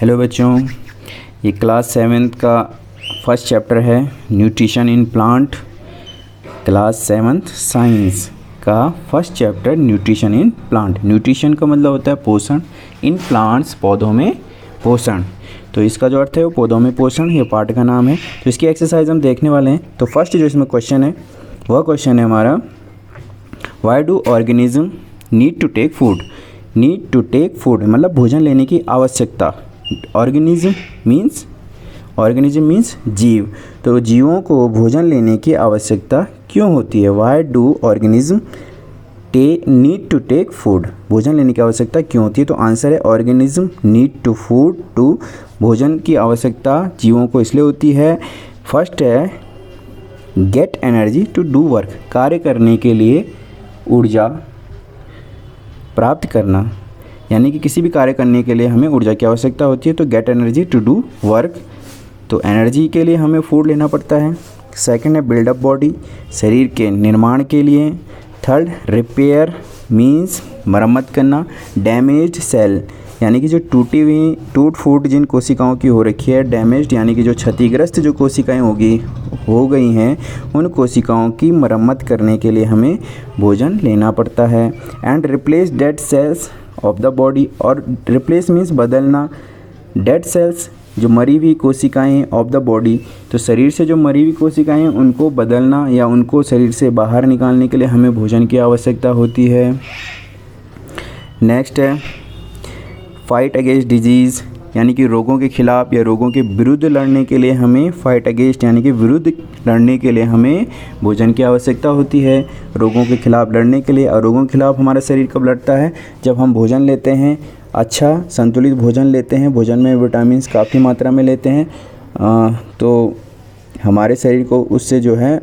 Hello बच्चों, ये class 7th का फर्स्ट चैप्टर है nutrition in plant. Class 7th science का first chapter nutrition in plant. Nutrition का मतलब होता है पोषण, इन प्लांट्स पौधों में पोषण। तो इसका जो अर्थ है वो पौधों में पोषण, ये पार्ट का नाम है। तो इसकी एक्सरसाइज हम देखने वाले हैं। तो फर्स्ट जो इसमें क्वेश्चन है वह क्वेश्चन है हमारा, why do organism need to take food. Need to take food मतलब भोजन लेने की आवश्यकता। ऑर्गेनिज्म मीन्स जीव। तो जीवों को भोजन लेने की आवश्यकता क्यों होती है? Why do organism need to take food, भोजन लेने की आवश्यकता क्यों होती है? तो आंसर है organism need to food to, भोजन की आवश्यकता जीवों को इसलिए होती है। फर्स्ट है get energy to do work, कार्य करने के लिए ऊर्जा प्राप्त करना, यानी कि किसी भी कार्य करने के लिए हमें ऊर्जा की आवश्यकता होती है। तो get energy to do work, तो एनर्जी के लिए हमें फूड लेना पड़ता है। सेकंड है बिल्डअप बॉडी, शरीर के निर्माण के लिए। थर्ड रिपेयर मीन्स मरम्मत करना। डैमेज्ड सेल यानी कि जो टूट फूट जिन कोशिकाओं की हो रखी है, डैमेज्ड यानी कि जो क्षतिग्रस्त जो कोशिकाएं हो गई हैं, उन कोशिकाओं की मरम्मत करने के लिए हमें भोजन लेना पड़ता है। And replace dead cells of the body, और रिप्लेस मीन्स बदलना, डेड सेल्स जो मरी हुई कोशिकाएं ऑफ द बॉडी, तो शरीर से जो मरी हुई कोशिकाएं हैं उनको बदलना या उनको शरीर से बाहर निकालने के लिए हमें भोजन की आवश्यकता होती है। नेक्स्ट है फाइट अगेंस्ट डिजीज़, यानी कि रोगों के खिलाफ या रोगों के विरुद्ध लड़ने के लिए हमें फाइट अगेंस्ट यानी कि विरुद्ध लड़ने के लिए हमें भोजन की आवश्यकता होती है। रोगों के खिलाफ लड़ने के लिए, और रोगों के खिलाफ हमारा शरीर कब लड़ता है? जब हम भोजन लेते हैं, अच्छा संतुलित भोजन लेते हैं, भोजन में विटामिन्स काफ़ी मात्रा में लेते हैं, तो हमारे शरीर को उससे जो है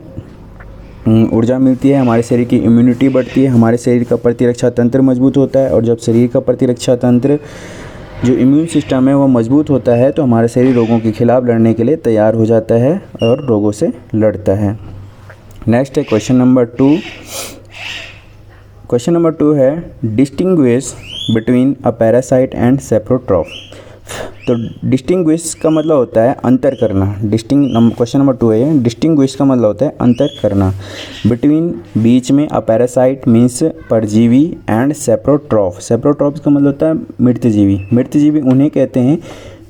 ऊर्जा मिलती है, हमारे शरीर की इम्यूनिटी बढ़ती है, हमारे शरीर का प्रतिरक्षा तंत्र मजबूत होता है। और जब शरीर का प्रतिरक्षा तंत्र जो इम्यून सिस्टम है वो मजबूत होता है तो हमारा शरीर रोगों के खिलाफ लड़ने के लिए तैयार हो जाता है और रोगों से लड़ता है। नेक्स्ट है क्वेश्चन नंबर 2। क्वेश्चन नंबर 2 है distinguish between a parasite and saprotroph. तो डिस्टिंग्विश का मतलब होता है अंतर करना। क्वेश्चन नंबर 2 है, डिस्टिंग्विश का मतलब होता है अंतर करना। बिटवीन बीच में, अ पैरासाइट मीन्स परजीवी, एंड सेप्रोट्रॉफ, सेप्रोट्रॉफ का मतलब होता है मृतजीवी। मृतजीवी उन्हें कहते हैं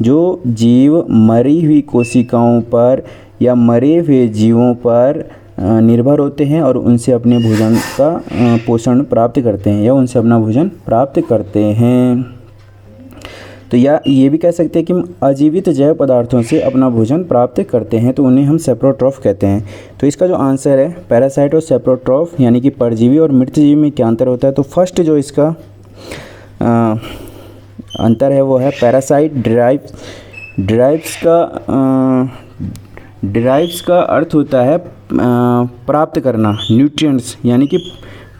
जो जीव मरी हुई कोशिकाओं पर या मरे हुए जीवों पर निर्भर होते हैं और उनसे अपने भोजन का पोषण प्राप्त करते हैं या उनसे अपना भोजन प्राप्त करते हैं। तो या ये भी कह सकते हैं कि हम अजीवित जैव पदार्थों से अपना भोजन प्राप्त करते हैं, तो उन्हें हम सेप्रोट्रॉफ कहते हैं। तो इसका जो आंसर है पैरासाइट और सेप्रोट्रॉफ यानी कि परजीवी और मृतजीवी में क्या अंतर होता है? तो फर्स्ट जो इसका अंतर है वो है पैरासाइट ड्राइव्स का अर्थ होता है प्राप्त करना, न्यूट्रिएंट्स यानी कि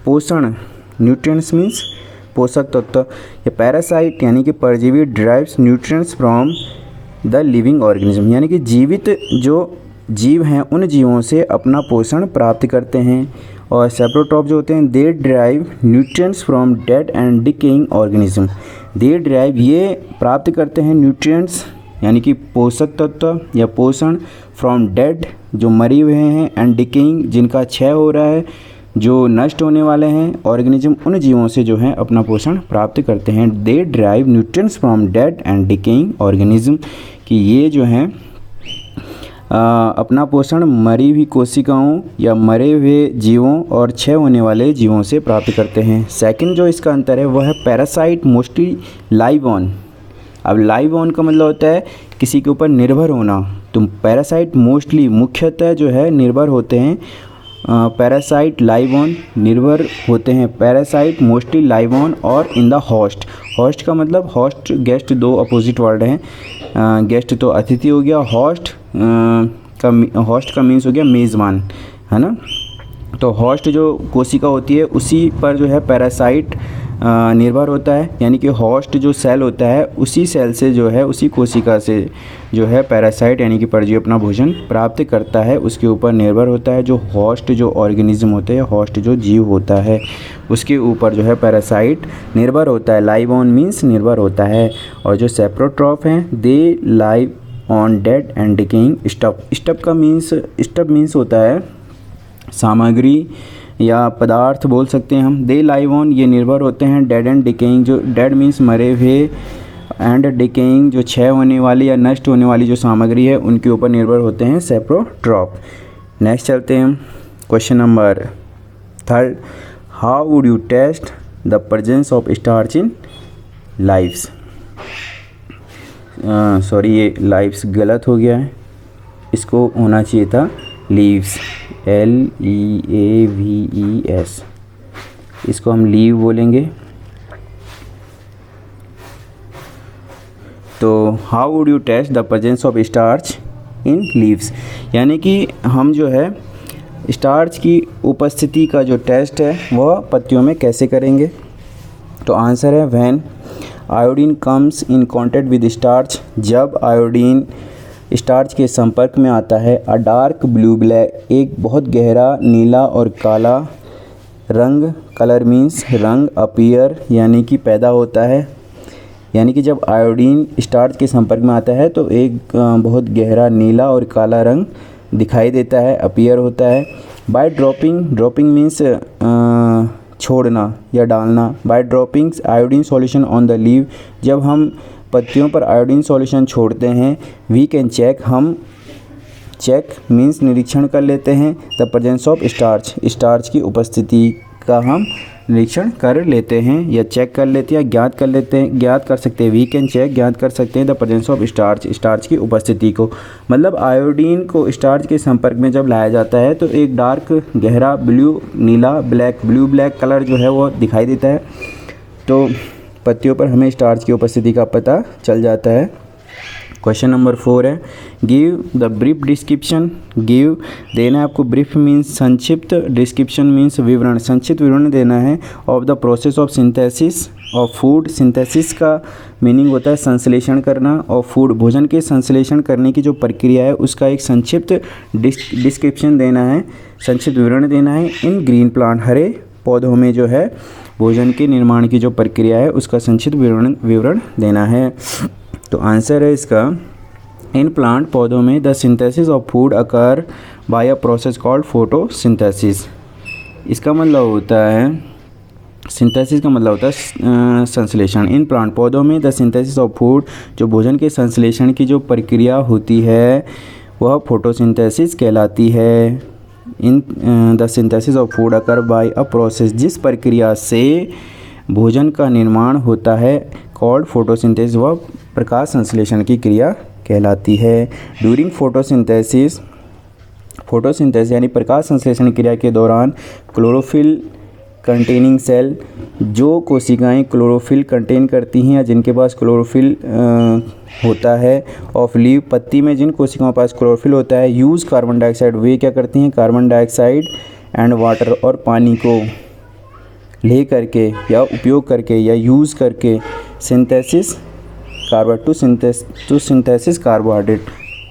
पोषण, न्यूट्रिएंट्स मीन्स पोषक तत्व। या पैरासाइट यानी कि परजीवी drives nutrients from the living organism, यानी कि जीवित जो जीव हैं उन जीवों से अपना पोषण प्राप्त करते हैं। और सेप्रोट्रॉफ जो होते हैं they drive nutrients from dead and decaying organism. They drive ये प्राप्त करते हैं न्यूट्रिएंट्स यानी कि पोषक तत्व या पोषण, फ्रॉम डेड जो मरे हुए हैं, एंड डिकेइंग जिनका क्षय हो रहा है, जो नष्ट होने वाले हैं, ऑर्गेनिज्म उन जीवों से जो है अपना पोषण प्राप्त करते हैं। They drive nutrients from dead and decaying organism, कि ये जो हैं अपना पोषण मरी हुई कोशिकाओं या मरे हुए जीवों और क्षय होने वाले जीवों से प्राप्त करते हैं। सेकंड जो इसका अंतर है वह है पैरासाइट मोस्टली लाइव ऑन। अब लाइव ऑन का मतलब होता है किसी के ऊपर निर्भर होना, तो पैरासाइट मोस्टली मुख्यतः जो है निर्भर होते हैं। पैरासाइट लाइव ऑन निर्भर होते हैं, पैरासाइट मोस्टली लाइव ऑन और इन द होस्ट। होस्ट का मतलब होस्ट गेस्ट, दो अपोजिट वर्ड हैं। गेस्ट तो अतिथि हो गया, होस्ट का मीन्स हो गया मेज़बान, है ना। तो होस्ट जो कोशिका होती है उसी पर जो है पैरासाइट निर्भर होता है, यानी कि होस्ट जो सेल होता है उसी सेल से जो है, उसी कोशिका से जो है पैरासाइट यानी कि परजीवी अपना भोजन प्राप्त करता है, उसके ऊपर निर्भर होता है। जो होस्ट जो ऑर्गेनिज्म होते हैं, होस्ट जो जीव होता है उसके ऊपर जो है पैरासाइट निर्भर होता है। लाइव ऑन मीन्स निर्भर होता है। और जो सेप्रोट्रॉफ हैं they live on dead and decaying stuff. Stuff means होता है सामग्री या पदार्थ बोल सकते हैं हम। दे लाइव ऑन ये निर्भर होते हैं डेड एंड डिकेइंग, जो डेड मीन्स मरे हुए, एंड डिकेइंग जो क्षय होने वाली या नष्ट होने वाली जो सामग्री है उनके ऊपर निर्भर होते हैं सेप्रोट्रॉफ। नेक्स्ट चलते हैं question number 3। How would you test the presence of starch in lives. Sorry ये लाइव्स गलत हो गया है, इसको होना चाहिए था लीव्स, LEAVES, इसको हम लीव बोलेंगे। तो how would you test the presence of starch in leaves, यानी कि हम जो है स्टार्च की उपस्थिति का जो टेस्ट है वह पत्तियों में कैसे करेंगे। तो आंसर है when iodine comes in contact with starch, जब आयोडीन स्टार्च के संपर्क में आता है। अ डार्क ब्लू ब्लैक, एक बहुत गहरा नीला और काला रंग, कलर मीन्स रंग, अपीयर यानी कि पैदा होता है, यानी कि जब आयोडीन स्टार्च के संपर्क में आता है तो एक बहुत गहरा नीला और काला रंग दिखाई देता है, अपीयर होता है। बाय ड्रॉपिंग, ड्रॉपिंग मीन्स छोड़ना या डालना। By dropping iodine solution on the leave, जब हम पत्तियों पर आयोडीन सॉल्यूशन छोड़ते हैं। वी कैन चेक, हम चेक मीन्स निरीक्षण कर लेते हैं the presence of starch, starch की उपस्थिति का हम निरीक्षण कर लेते हैं या चेक कर लेते हैं, ज्ञात कर लेते हैं, ज्ञात कर सकते हैं। वी कैन चेक, ज्ञात कर सकते हैं the presence of starch, starch की उपस्थिति को। मतलब आयोडीन को स्टार्च के संपर्क में जब लाया जाता है तो एक डार्क गहरा ब्लू नीला ब्लैक, ब्लू ब्लैक कलर जो है वो दिखाई देता है, तो पत्तियों पर हमें स्टार्च की उपस्थिति का पता चल जाता है। क्वेश्चन नंबर 4 है give the brief description. Give देना है आपको, ब्रीफ मीन्स संक्षिप्त, डिस्क्रिप्शन मीन्स विवरण, संक्षिप्त विवरण देना है of the process of synthesis of food. Synthesis का मीनिंग होता है संश्लेषण करना, और फूड भोजन के संश्लेषण करने की जो प्रक्रिया है उसका एक संक्षिप्त डिस्क्रिप्शन देना है, संक्षिप्त विवरण देना है। इन ग्रीन प्लांट, हरे पौधों में जो है भोजन के निर्माण की जो प्रक्रिया है उसका संक्षिप्त विवरण देना है। तो आंसर है इसका इन प्लांट, पौधों में the synthesis of food occur by a process called photosynthesis. इसका मतलब होता है, सिंथेसिस का मतलब होता है संश्लेषण। इन प्लांट, पौधों में द सिंथेसिस ऑफ फूड, जो भोजन के संश्लेषण की जो प्रक्रिया होती है वह फोटोसिंथेसिस कहलाती है। In the synthesis of food occur by a process, जिस प्रक्रिया से भोजन का निर्माण होता है कॉल्ड फोटोसिंथेसिस, वह प्रकाश संश्लेषण की क्रिया कहलाती है। ड्यूरिंग फोटोसिंथेसिस, फोटोसिंथेसिस यानी प्रकाश संश्लेषण क्रिया के दौरान क्लोरोफिल कंटेनिंग सेल, जो कोशिकाएं क्लोरोफिल कंटेन करती हैं या जिनके पास क्लोरोफिल होता है, ऑफ लीव, पत्ती में जिन कोशिकाओं के पास क्लोरोफिल होता है, यूज़ कार्बन डाइऑक्साइड, वे क्या करती हैं कार्बन डाइऑक्साइड एंड वाटर और पानी को ले करके या उपयोग करके या यूज़ करके सिंथेसिस टू सिंथेसिस कार्बोहाइड्रेट,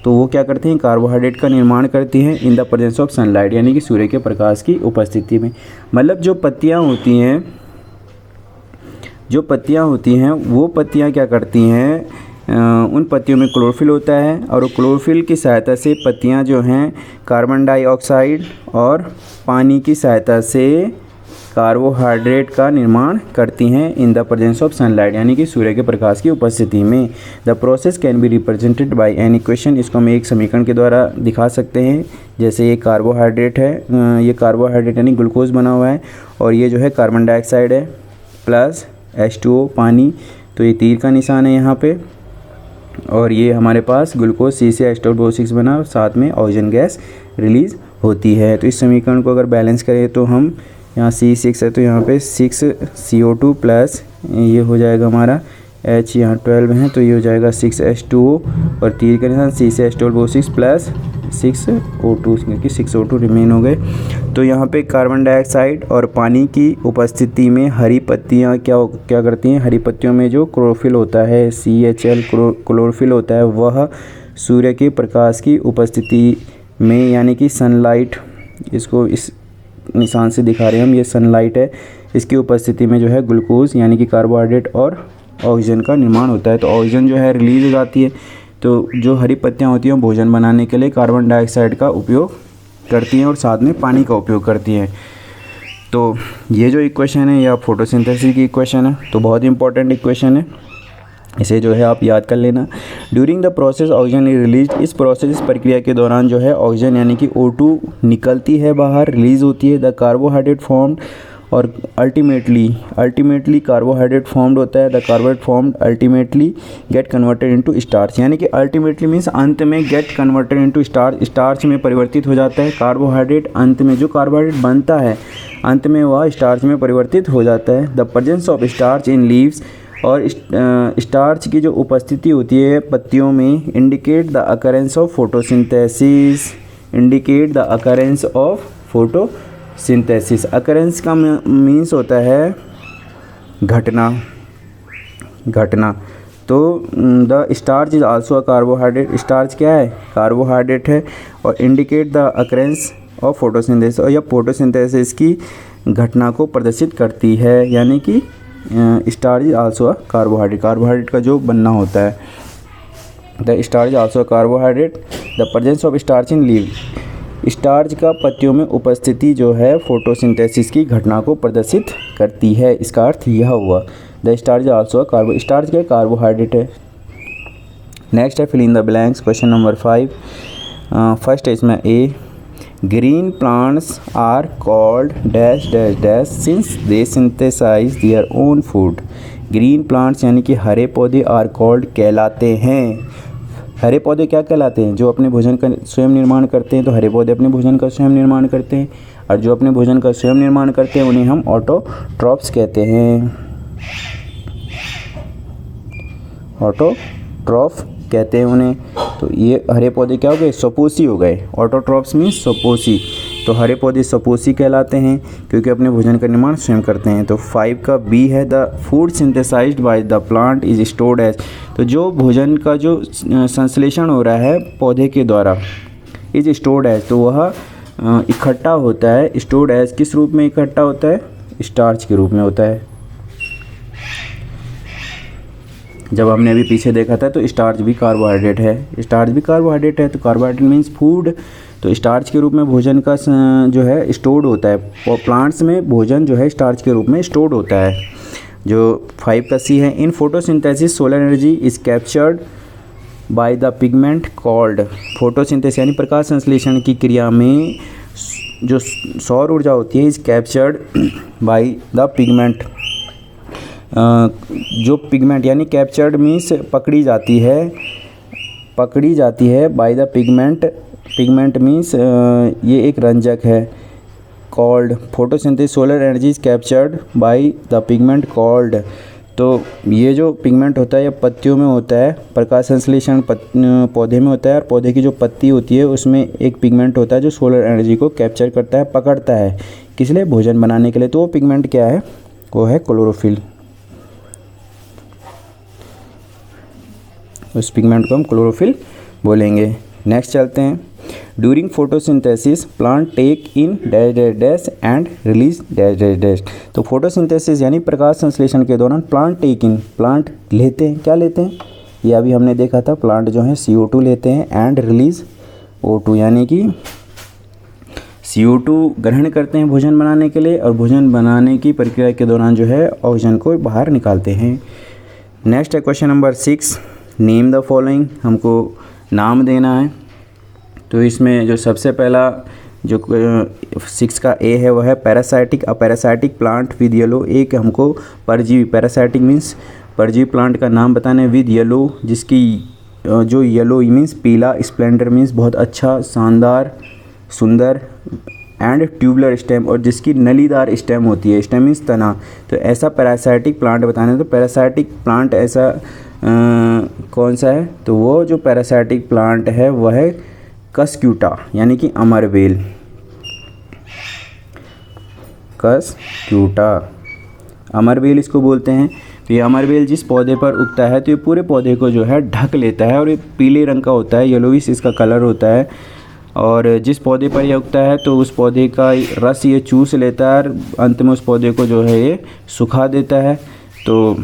तो वो क्या करते हैं कार्बोहाइड्रेट का निर्माण करती हैं in the presence of sunlight, यानी कि सूर्य के प्रकाश की उपस्थिति में। मतलब जो पत्तियां होती हैं वो पत्तियां क्या करती हैं, उन पत्तियों में क्लोरोफिल होता है और क्लोरोफिल की सहायता से पत्तियां जो हैं कार्बन डाइऑक्साइड और पानी की सहायता से कार्बोहाइड्रेट का निर्माण करती हैं in the presence of sunlight, यानी कि सूर्य के प्रकाश की उपस्थिति में। The process can be represented by an equation, इसको हम एक समीकरण के द्वारा दिखा सकते हैं। जैसे ये कार्बोहाइड्रेट है, ये कार्बोहाइड्रेट यानी ग्लूकोज बना हुआ है, और ये जो है कार्बन डाइऑक्साइड है प्लस H2O पानी, तो ये तीर का निशान है यहाँ पे, और ये हमारे पास ग्लूकोज C से H2O6 बना और साथ में ऑक्सीजन गैस रिलीज़ होती है। तो इस समीकरण को अगर बैलेंस करें तो हम यहाँ C6 है तो यहाँ पे 6CO2 प्लस ये हो जाएगा हमारा H यहाँ 12 है तो ये हो जाएगा 6H2O और तीर के निशान C से H12O6 प्लस 6O2 क्योंकि 6O2 रिमेन हो गए। तो यहाँ पे कार्बन डाइऑक्साइड और पानी की उपस्थिति में हरी पत्तियाँ क्या करती हैं, हरी पत्तियों में जो क्लोरोफिल होता है CHL क्लोरोफिल होता है वह सूर्य के प्रकाश की उपस्थिति में यानी कि सनलाइट, इसको इस निशान से दिखा रहे हैं हम, ये सनलाइट है, इसकी उपस्थिति में जो है ग्लूकोज यानी कि कार्बोहाइड्रेट और ऑक्सीजन का निर्माण होता है। तो ऑक्सीजन जो है रिलीज हो जाती है। तो जो हरी पत्तियाँ होती हैं भोजन बनाने के लिए कार्बन डाइऑक्साइड का उपयोग करती हैं और साथ में पानी का उपयोग करती हैं। तो ये जो इक्वेशन है या फोटोसिंथेसिस की इक्वेशन है, तो बहुत ही इंपॉर्टेंट इक्वेशन है, इसे जो है आप याद कर लेना। During the process oxygen is release, इस प्रोसेस प्रक्रिया के दौरान जो है ऑक्सीजन यानी कि O2 निकलती है बाहर, रिलीज होती है। द कार्बोहाइड्रेट फॉर्म्ड और अल्टीमेटली कार्बोहाइड्रेट फॉर्म्ड होता है। The carbohydrate formed ultimately get converted into starch, यानी कि अल्टीमेटली मीन्स अंत में get converted into starch, starch में परिवर्तित हो जाता है। कार्बोहाइड्रेट अंत में जो कार्बोहाइड्रेट बनता है अंत में वह स्टार्च में परिवर्तित हो जाता है। The presence of starch in leaves, और स्टार्च की जो उपस्थिति होती है पत्तियों में indicate the occurrence of photosynthesis, indicate the occurrence of photosynthesis. Occurrence का मीन्स होता है घटना। तो the starch is also a carbohydrate, starch क्या है, कार्बोहाइड्रेट है। और indicate the occurrence of photosynthesis, और यह फोटोसिंथेसिस की घटना को प्रदर्शित करती है, यानी कि starch is also a carbohydrate, carbohydrate का जो बनना होता है। The starch is also a carbohydrate, the presence of starch in leave, starch का पत्तियों में उपस्थिति जो है फोटोसिंथेसिस की घटना को प्रदर्शित करती है। इसका अर्थ यह हुआ the starch is also a starch क्या कार्बोहाइड्रेट है। नेक्स्ट है fill in the blanks, question number 5। First है इसमें A, green plants are called dash dash dash since they synthesise their own food. Green plants यानी कि हरे पौधे are called कहलाते हैं। हरे पौधे क्या कहलाते हैं, जो अपने भोजन का स्वयं निर्माण करते हैं। तो हरे पौधे अपने भोजन का स्वयं निर्माण करते हैं, और जो अपने भोजन का स्वयं निर्माण करते हैं उन्हें हम ऑटोट्रॉफ्स कहते हैं, ऑटोट्रॉफ कहते हैं उन्हें। तो ये हरे पौधे क्या हो गए, सपोसी हो गए। ऑटोट्रॉफ्स मीन्स सपोसी। तो हरे पौधे सपोसी कहलाते हैं क्योंकि अपने भोजन का निर्माण स्वयं करते हैं। तो 5 का बी है, the food synthesised by the plant is stored as, तो जो भोजन का जो संश्लेषण हो रहा है पौधे के द्वारा इज स्टोर्ड एज, तो वह इकट्ठा होता है। स्टोर्ड एज किस रूप में इकट्ठा होता है, स्टार्च के रूप में होता है। जब हमने अभी पीछे देखा था तो स्टार्च भी कार्बोहाइड्रेट है, स्टार्च भी कार्बोहाइड्रेट है। तो कार्बोहाइड्रेट मीन्स फूड, तो स्टार्च के रूप में भोजन का जो है स्टोर्ड होता है। और प्लांट्स में भोजन जो है स्टार्च के रूप में स्टोर्ड होता है। जो 5 का सी है, in photosynthesis solar energy is captured by the pigment called, photosynthesis यानी प्रकाश संश्लेषण की क्रिया में जो सौर ऊर्जा होती है is captured by the pigment, जो पिगमेंट यानी कैप्चर्ड मीन्स पकड़ी जाती है by the pigment, pigment means ये एक रंजक है। Called photosynthesis solar energy is captured by the pigment called, तो ये जो पिगमेंट होता है ये पत्तियों में होता है, प्रकाश संश्लेषण पौधे में होता है। और पौधे की जो पत्ती होती है उसमें एक पिगमेंट होता है जो सोलर एनर्जी को कैप्चर करता है, पकड़ता है, किस लिए, भोजन बनाने के लिए। तो वो पिगमेंट क्या है, वो है क्लोरोफिल। उस पिगमेंट को हम क्लोरोफिल बोलेंगे। नेक्स्ट चलते हैं, during photosynthesis plant take in dash dash dash and release dash dash dash. तो फोटोसिंथेसिस यानी प्रकाश संश्लेषण के दौरान प्लांट टेक इन, प्लांट लेते हैं, क्या लेते हैं, ये अभी हमने देखा था, प्लांट जो है CO2 लेते हैं, एंड रिलीज O2 यानी कि CO2 ग्रहण करते हैं भोजन बनाने के लिए, और भोजन बनाने की प्रक्रिया के दौरान जो है ऑक्सीजन को बाहर निकालते हैं। नेक्स्ट है question number 6, name the following, हमको नाम देना है। तो इसमें जो सबसे पहला जो 6 का ए है वह है पैरासाइटिक, अपैरासाइटिक प्लांट विद येलो। एक हमको परजीवी, पैरासाइटिक मीन्स परजीवी प्लांट का नाम बताना है, विद येलो जिसकी जो येलो मीन्स पीला, स्प्लेंडर मीन्स बहुत अच्छा, शानदार, सुंदर, एंड ट्यूबुलर स्टेम, और जिसकी नलीदार स्टेम होती है, स्टेम मीन्स तना। तो ऐसा पैरासाइटिक प्लांट बताना है। तो पैरासाइटिक प्लांट ऐसा कौन सा है? तो वो जो पैरासाइटिक प्लांट है वह है कस्क्यूटा यानी कि अमरबेल, कस्क्यूटा अमरबेल इसको बोलते हैं। तो ये अमरबेल जिस पौधे पर उगता है तो ये पूरे पौधे को जो है ढक लेता है, और ये पीले रंग का होता है, येलोइश इसका कलर होता है। और जिस पौधे पर यह उगता है तो उस पौधे का रस ये चूस लेता है और अंत में उस पौधे को जो है ये सुखा देता है। तो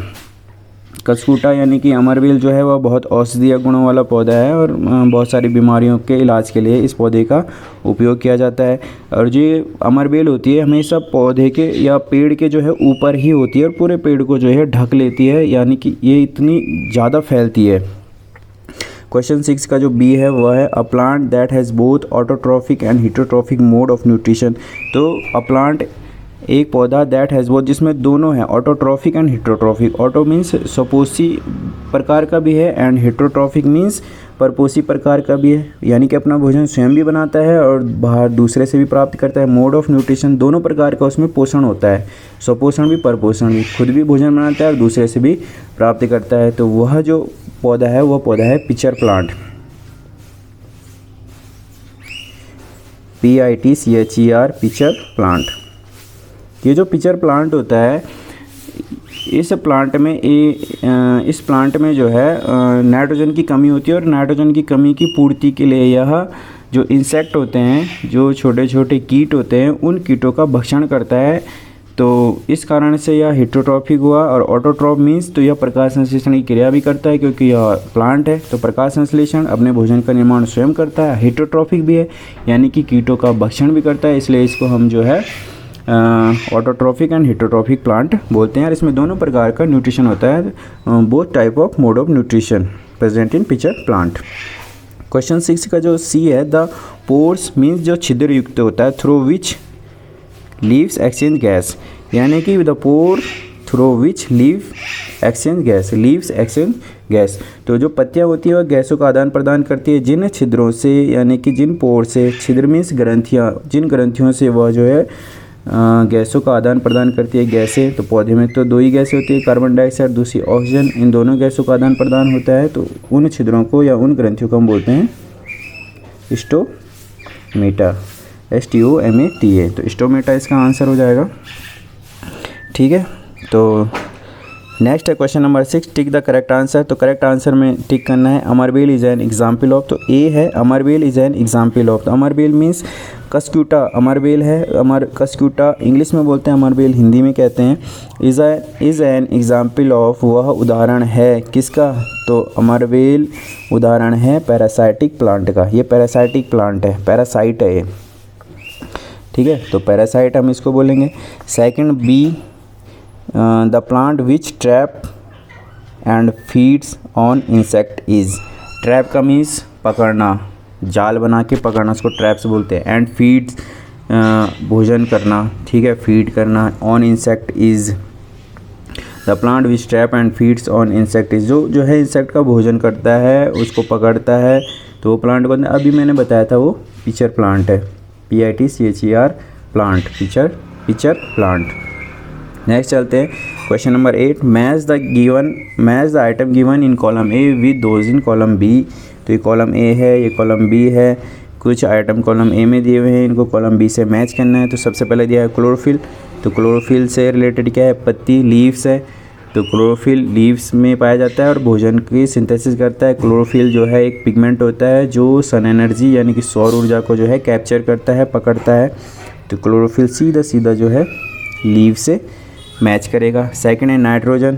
कस्क्यूटा यानी कि अमरबेल जो है वह बहुत औषधीय गुणों वाला पौधा है, और बहुत सारी बीमारियों के इलाज के लिए इस पौधे का उपयोग किया जाता है। और जो अमरबेल होती है हमेशा पौधे के या पेड़ के जो है ऊपर ही होती है, और पूरे पेड़ को जो है ढक लेती है, यानी कि ये इतनी ज़्यादा फैलती है। क्वेश्चन 6 का जो बी है वह है a plant that has both autotrophic and heterotrophic mode of nutrition. तो अ प्लांट एक पौधा दैट हैज़ बोथ, जिसमें दोनों है, autotrophic and heterotrophic. Auto means सपोसी प्रकार का भी है, एंड हेटेरोट्रॉफिक मीन्स परपोसी प्रकार का भी है, यानी कि अपना भोजन स्वयं भी बनाता है और बाहर दूसरे से भी प्राप्त करता है। मोड ऑफ न्यूट्रिशन दोनों प्रकार का उसमें पोषण होता है, स्वपोषण भी परपोषण भी, खुद भी भोजन बनाता है और दूसरे से भी प्राप्त करता है। तो वह जो पौधा है वह पौधा है pitcher plant, PITCHER, pitcher plant. ये जो पिचर प्लांट होता है इस प्लांट में जो है नाइट्रोजन की कमी होती है, और नाइट्रोजन की कमी की पूर्ति के लिए यह जो इंसेक्ट होते हैं, जो छोटे छोटे कीट होते हैं, उन कीटों का भक्षण करता है। तो इस कारण से यह हेटेरोट्रॉफिक हुआ। और ऑटोट्रॉफ मीन्स तो यह प्रकाश संश्लेषण की क्रिया भी करता है, क्योंकि यह प्लांट है तो प्रकाश संश्लेषण अपने भोजन का निर्माण स्वयं करता है। हेटेरोट्रॉफिक भी है यानी कि कीटों का भक्षण भी करता है, इसलिए इसको हम जो है ऑटोट्रॉफिक एंड हेटेरोट्रॉफिक प्लांट बोलते हैं। और इसमें दोनों प्रकार का न्यूट्रिशन होता है, both type of mode of nutrition present in pitcher plant. Question 6 का जो सी है द पोर्स मीन्स जो छिद्र युक्त होता है, through which leaves exchange gas, यानी कि the pore through which leave exchange gas, leaves exchange gas. तो जो पत्तियाँ होती है वह गैसों का आदान प्रदान करती है जिन छिद्रों से, यानी कि जिन पोर से, छिद्र मीन्स ग्रंथियाँ, जिन ग्रंथियों से वह जो है गैसों का आदान प्रदान करती है। गैसें तो पौधे में तो दो ही गैसें होती है, कार्बन डाइऑक्साइड, दूसरी ऑक्सीजन, इन दोनों गैसों का आदान प्रदान होता है। तो उन छिद्रों को या उन ग्रंथियों को हम बोलते हैं स्टोमेटा, STOMATA। तो स्टोमेटा इसका आंसर हो जाएगा। ठीक है, तो नेक्स्ट है question number 6, tick the correct answer. तो करेक्ट आंसर में टिक करना है अमरबेल इज एन एग्जाम्पल ऑफ। तो ए है अमरबेल इज एन एग्जाम्पल ऑफ। तो अमरबेल मीन्स कस्क्यूटा, अमरबेल है, कस्क्यूटा इंग्लिश में बोलते हैं, अमरबेल हिंदी में कहते हैं। इज़ एन एग्जाम्पल ऑफ, वह उदाहरण है किसका? तो अमरबेल उदाहरण है पैरासाइटिक प्लांट का। ये पैरासाइटिक प्लांट है, पैरासाइट है ये। ठीक है, तो पैरासाइट हम इसको बोलेंगे। Second B, the plant which trap and feeds on insect is. Trap का मीन्स पकड़ना, जाल बना के पकड़ना, उसको ट्रैप्स बोलते हैं। एंड फीड्स भोजन करना, ठीक है, फीड करना। On insect is, the plant which trap and feeds on insect is, जो है इंसेक्ट का भोजन करता है, उसको पकड़ता है, तो वो प्लांट बनता है। अभी मैंने बताया था वो पिचर प्लांट है, PITCHER plant, pitcher plant. Next चलते हैं question number 8, match the item given in column A with those in column B. तो ये कॉलम ए है, ये कॉलम बी है, कुछ आइटम कॉलम ए में दिए हुए हैं, इनको कॉलम बी से मैच करना है। तो सबसे पहले दिया है क्लोरोफिल। तो क्लोरोफिल से रिलेटेड क्या है? पत्ती, लीव्स है। तो क्लोरोफिल लीव्स में पाया जाता है और भोजन की सिंथेसिस करता है। क्लोरोफिल जो है एक पिगमेंट होता है जो सन एनर्जी यानी कि सौर ऊर्जा को जो है कैप्चर करता है, पकड़ता है। तो क्लोरोफिल सीधा जो है लीव से मैच करेगा। सेकंड है नाइट्रोजन।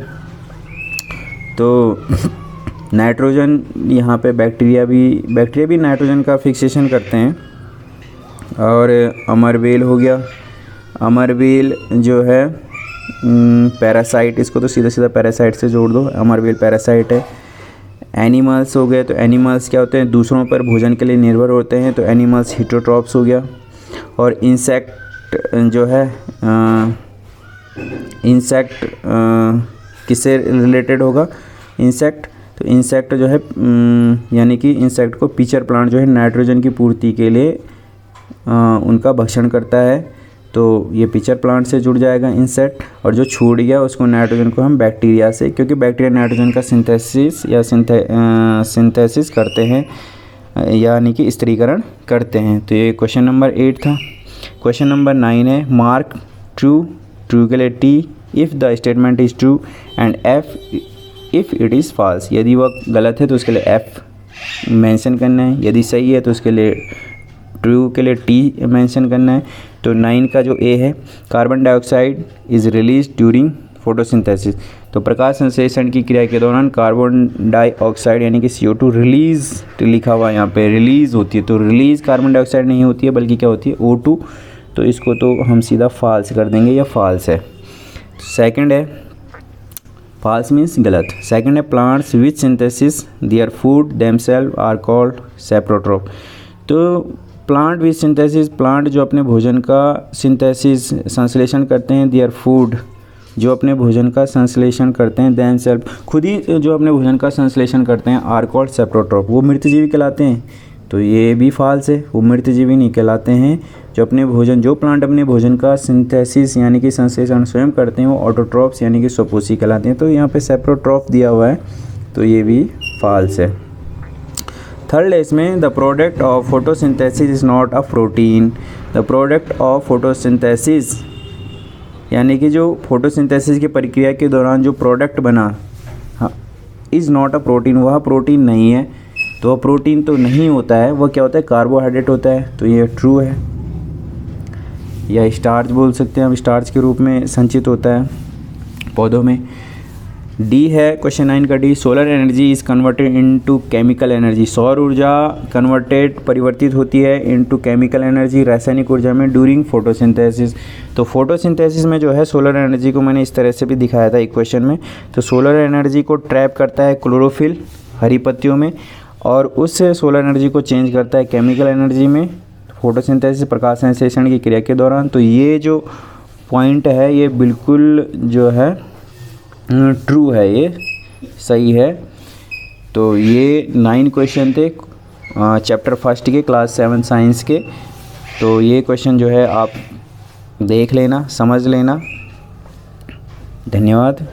तो नाइट्रोजन यहाँ पे बैक्टीरिया भी नाइट्रोजन का फिक्सेशन करते हैं। और अमरबेल हो गया, अमरबेल जो है पैरासाइट, इसको तो सीधा पैरासाइट से जोड़ दो, अमरबेल पैरासाइट है। एनिमल्स हो गए, तो एनिमल्स क्या होते हैं? दूसरों पर भोजन के लिए निर्भर होते हैं, तो एनिमल्स हेटेरोट्रॉप्स हो गया। और इंसेक्ट जो है इंसेक्ट किससे रिलेटेड होगा? इंसेक्ट, तो इंसेक्ट जो है यानी कि इंसेक्ट को पिचर प्लांट जो है नाइट्रोजन की पूर्ति के लिए उनका भक्षण करता है, तो ये पिचर प्लांट से जुड़ जाएगा इंसेक्ट। और जो छूट गया उसको नाइट्रोजन को हम बैक्टीरिया से, क्योंकि बैक्टीरिया नाइट्रोजन का सिंथेसिस या सिंथेसिस करते हैं, यानी कि स्त्रीकरण करते हैं। तो ये क्वेश्चन नंबर 8 था। क्वेश्चन नंबर 9 है, मार्क ट्रू, ट्रू के लिए T if the statement is true and F if it is false. यदि वह गलत है तो उसके लिए एफ मेंशन करना है, यदि सही है तो उसके लिए ट्रू के लिए टी मेंशन करना है। तो 9 का जो ए है, carbon dioxide is release during photosynthesis. तो प्रकाश संश्लेषण की क्रिया के दौरान कार्बन डाइऑक्साइड यानी कि CO2 रिलीज़ लिखा हुआ है यहाँ पे, रिलीज़ होती है। तो रिलीज़ कार्बन डाइऑक्साइड नहीं होती है, बल्कि क्या होती है, O2। तो इसको तो हम सीधा फॉल्स कर देंगे, या फॉल्स है। सेकंड है, फॉल्स मीन्स गलत। सेकंड है, plants which synthesis their food themself are called saprotroph. तो प्लांट विच सिंथेसिस, प्लांट जो अपने भोजन का सिंथेसिस संश्लेषण करते हैं, देयर फूड जो अपने भोजन का संश्लेषण करते हैं, देमसेल्फ खुद ही जो अपने भोजन का संश्लेषण करते हैं, आर कॉल्ड सेप्रोट्रोप, वो मृतजीवी कहलाते हैं। तो ये भी फॉल्स है, वो मृतजीवी नहीं कहलाते हैं। जो प्लांट अपने भोजन का सिंथेसिस यानी कि संश्लेषण स्वयं करते हैं, वो ऑटोट्रॉप्स यानी कि स्वपोषी कहलाते हैं। तो यहाँ पे सेप्रोट्रॉप दिया हुआ है, तो ये भी फॉल्स है। थर्ड है इसमें, the product of photosynthesis is not a protein. The product of photosynthesis यानी कि जो फोटोसिंथेसिस की प्रक्रिया के दौरान जो प्रोडक्ट बना, हाँ, इज़ नॉट अ प्रोटीन, वह प्रोटीन नहीं है। तो वह प्रोटीन तो नहीं होता है, वह क्या होता है, कार्बोहाइड्रेट होता है। तो ये ट्रू है, या स्टार्च बोल सकते हैं हम, स्टार्च के रूप में संचित होता है पौधों में। डी है क्वेश्चन 9 का D, solar energy is converted into chemical energy. सौर ऊर्जा परिवर्तित होती है इनटू केमिकल एनर्जी, रासायनिक ऊर्जा में, ड्यूरिंग फोटोसिंथेसिस। तो फोटोसिंथेसिस में जो है सोलर एनर्जी को मैंने इस तरह से भी दिखाया था एक क्वेश्चन में। तो सोलर एनर्जी को ट्रैप करता है क्लोरोफिल हरी पत्तियों में, और उस सोलर एनर्जी को चेंज करता है केमिकल एनर्जी में, फोटोसिंथेसिस प्रकाश संश्लेषण की क्रिया के दौरान। तो ये जो पॉइंट है ये बिल्कुल जो है ट्रू है, ये सही है। तो ये 9 क्वेश्चन थे चैप्टर 1 के क्लास 7 साइंस के। तो ये क्वेश्चन जो है आप देख लेना, समझ लेना। धन्यवाद।